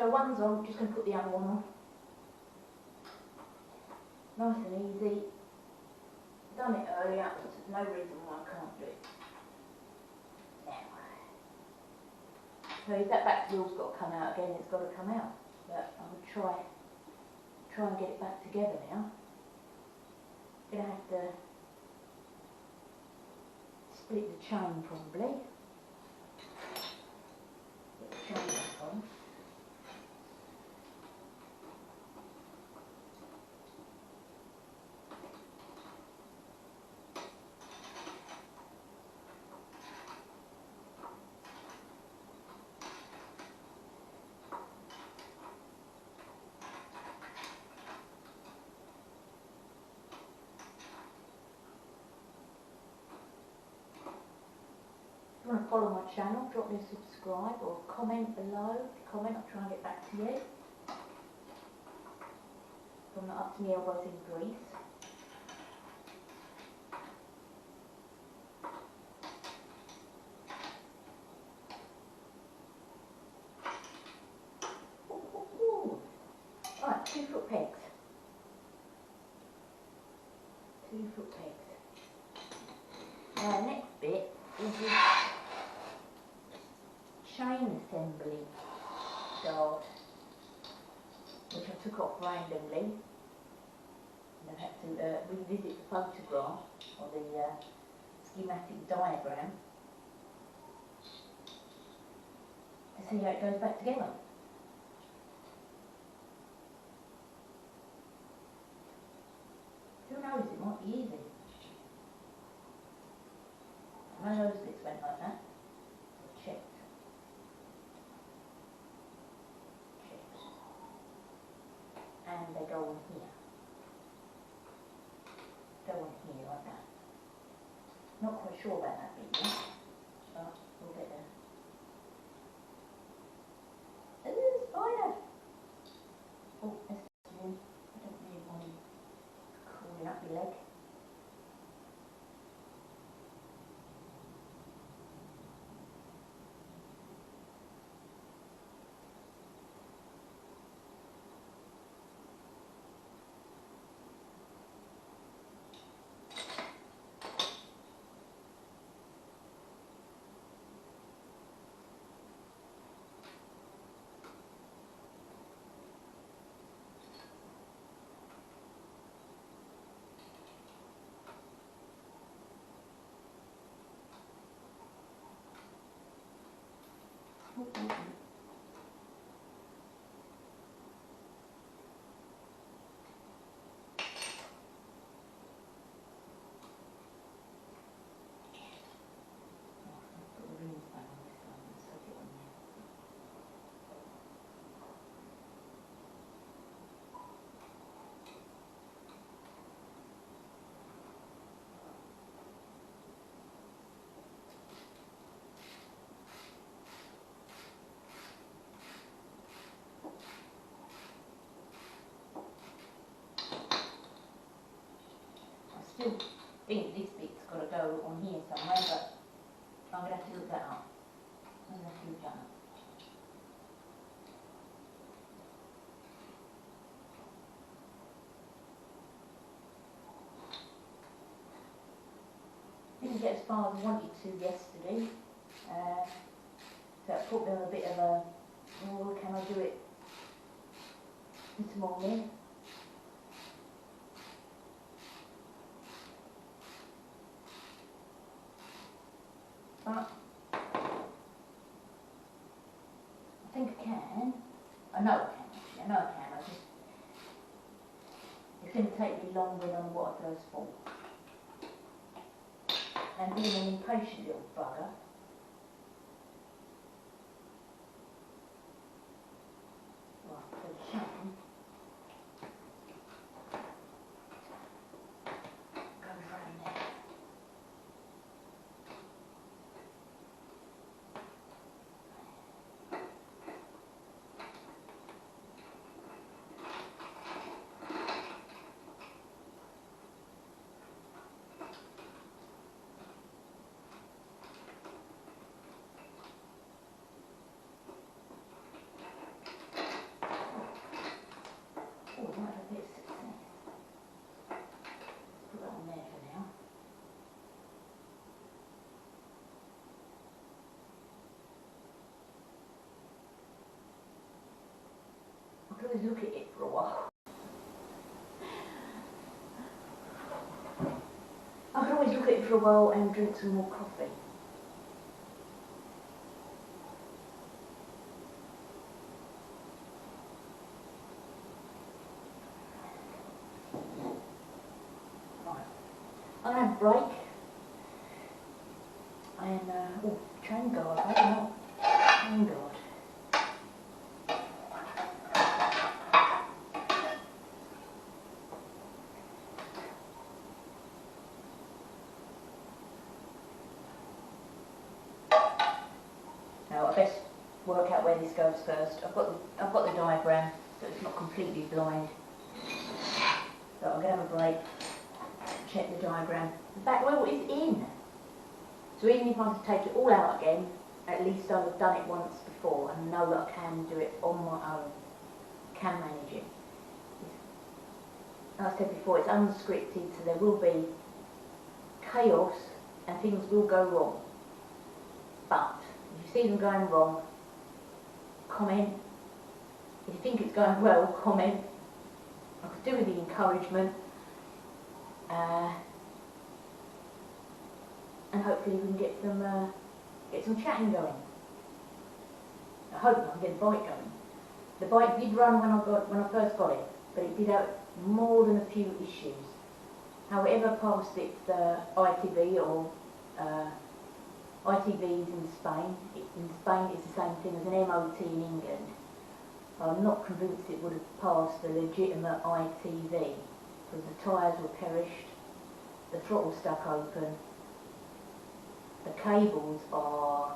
So one's on, just going to put the other one on. Nice and easy. Done it earlier, so there's no reason why I can't do it now. So if that back wheel's got to come out again, it's got to come out. But I would try and get it back together now. Gonna have to split the chain probably. Get the chain back on. If you want to follow my channel, drop me a subscribe or comment below. If you comment, I'll try and get back to you. I'm not up to my elbows in grease. Right, 2 foot pegs. 2 foot pegs. Now the next bit is this chain assembly guard, which I took off randomly. And I had to revisit the photograph or the schematic diagram to see how it goes back together. Who knows, it might be easy. My nose bits went like that. So checked. And they go on here. Go on here like that. Not quite sure about that bit yet, but we'll get there. Ooh, spider! Oh, that's one. I don't really want him crawling up your leg. I still think this bit's got to go on here somewhere, but I'm going to have to look that up. I'm going to have to look that up. Didn't get as far as I wanted to yesterday, so it put me on a bit of a, oh, can I do it this morning? But I think I can. I know I can actually. I know I can. It's going to take me longer than what I first thought. And being an impatient little bugger, right, for the chain goes round there. always look at it for a while. I could always look at it for a while and drink some more coffee. Right. I'm going to have a break. And, oh, chain guard, I don't know. Chain guard. Now I best work out where this goes first. I've got the diagram, so it's not completely blind. So I'm going to have a break, check the diagram. The back wheel is in. So even if I have to take it all out again, at least I've done it once before and know that I can do it on my own, can manage it. As I said before, it's unscripted, so there will be chaos and things will go wrong. But if you see them going wrong, comment. If you think it's going well, comment. I could do with the encouragement. And hopefully we can get some chatting going. I hope I can get the bike going. The bike did run when I first got it, but it did have more than a few issues. However, past its ITV or ITVs in Spain. In Spain it's the same thing as an MOT in England. I'm not convinced it would have passed the legitimate ITV because the tyres were perished, the throttle stuck open, the cables are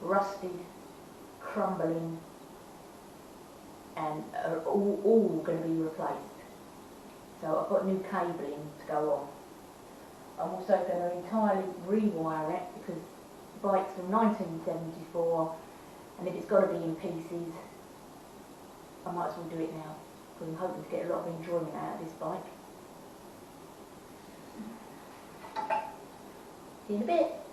rusted, crumbling, and are all going to be replaced. So I've got new cabling to go on. I'm also going to entirely rewire it because the bike's from 1974, and if it's got to be in pieces, I might as well do it now because I'm hoping to get a lot of enjoyment out of this bike. See you in a bit.